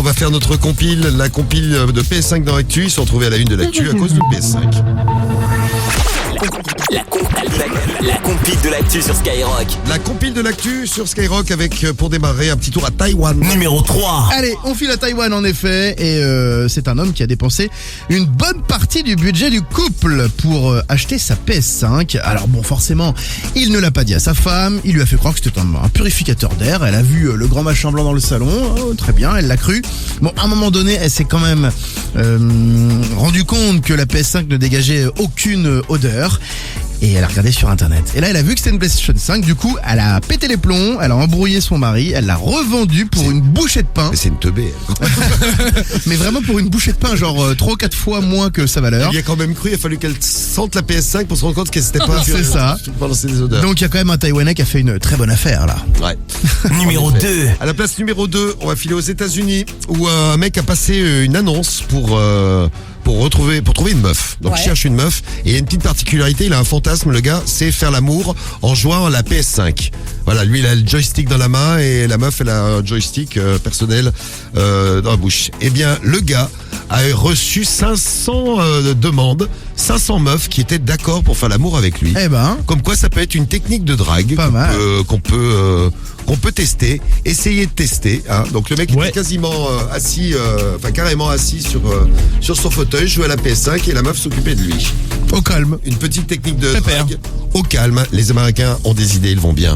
va faire notre compile, la compile de PS5 dans l'actu. Ils sont retrouvés à la une de l'actu à cause du PS5. La compile de l'actu sur Skyrock. La compile de l'actu sur Skyrock avec, pour démarrer, un petit tour à Taïwan. Numéro 3. Allez, on file à Taïwan en effet, et c'est un homme qui a dépensé une bonne partie du budget du couple pour acheter sa PS5. Alors bon, forcément, il ne l'a pas dit à sa femme, il lui a fait croire que c'était un purificateur d'air. Elle a vu le grand machin blanc dans le salon, très bien, elle l'a cru. Bon, à un moment donné, elle s'est quand même rendu compte que la PS5 ne dégageait aucune odeur. Et elle a regardé sur internet. Et là, elle a vu que c'était une PlayStation 5. Du coup, elle a pété les plombs, elle a embrouillé son mari, elle l'a revendu pour une bouchée de pain. Mais c'est une teubée. Mais vraiment pour une bouchée de pain, genre 3 ou 4 fois moins que sa valeur. Il y a quand même cru, il a fallu qu'elle sente la PS5 pour se rendre compte qu'elle s'était pas C'est ça. pendant ses odeurs. Donc il y a quand même un Taïwanais qui a fait une très bonne affaire là. Ouais. Numéro 2. À la place numéro 2, on va filer aux États-Unis où un mec a passé une annonce pour trouver une meuf. Donc il cherche une meuf et il y a une petite particularité, il a un fantasme, le gars, c'est faire l'amour en jouant à la PS5. Voilà, lui il a le joystick dans la main et la meuf elle a un joystick personnel dans la bouche. Eh bien le gars a reçu 500 demandes, 500 meufs qui étaient d'accord pour faire l'amour avec lui. Eh ben, Comme quoi ça peut être une technique de drague Pas mal. qu'on peut tester, essayer de tester. Hein. Donc le mec était quasiment assis, carrément assis sur son fauteuil, jouait à la PS5 et la meuf s'occupait de lui. au calme. Une petite technique de Pépère. drague au calme. Les Américains ont des idées, ils vont bien.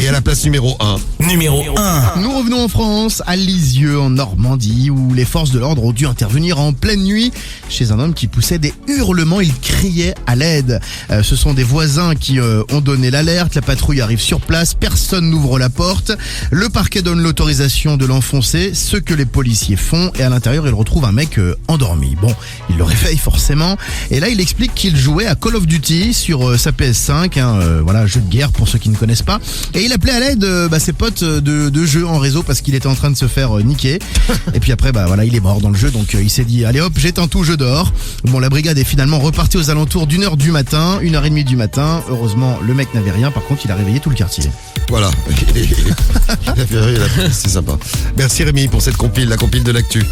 Et à la place numéro 1. Numéro 1. Nous revenons en France, à Lisieux, en Normandie, où les forces de l'ordre ont dû intervenir en pleine nuit chez un homme qui poussait des hurlements. Il criait à l'aide. Ce sont des voisins qui ont donné l'alerte. La patrouille arrive sur place. Personne n'ouvre la porte. Le parquet donne l'autorisation de l'enfoncer, ce que les policiers font. Et à l'intérieur, ils retrouvent un mec endormi. Bon, il le réveille forcément. Et là, il explique qu'il jouait à Call of Duty sur sa PS5. Voilà, jeu de guerre pour ceux qui ne connaissent pas. Et il appelait à l'aide ses potes de jeu en réseau parce qu'il était en train de se faire niquer. Et puis après, il est mort dans le jeu. Donc il s'est dit, allez hop, j'éteins tout, je dors. Bon, la brigade est finalement repartie aux alentours d'1h du matin, 1h30 du matin. Heureusement, le mec n'avait rien. Par contre, il a réveillé tout le quartier. Voilà. C'est sympa. Merci Rémi pour cette compile, la compile de l'actu.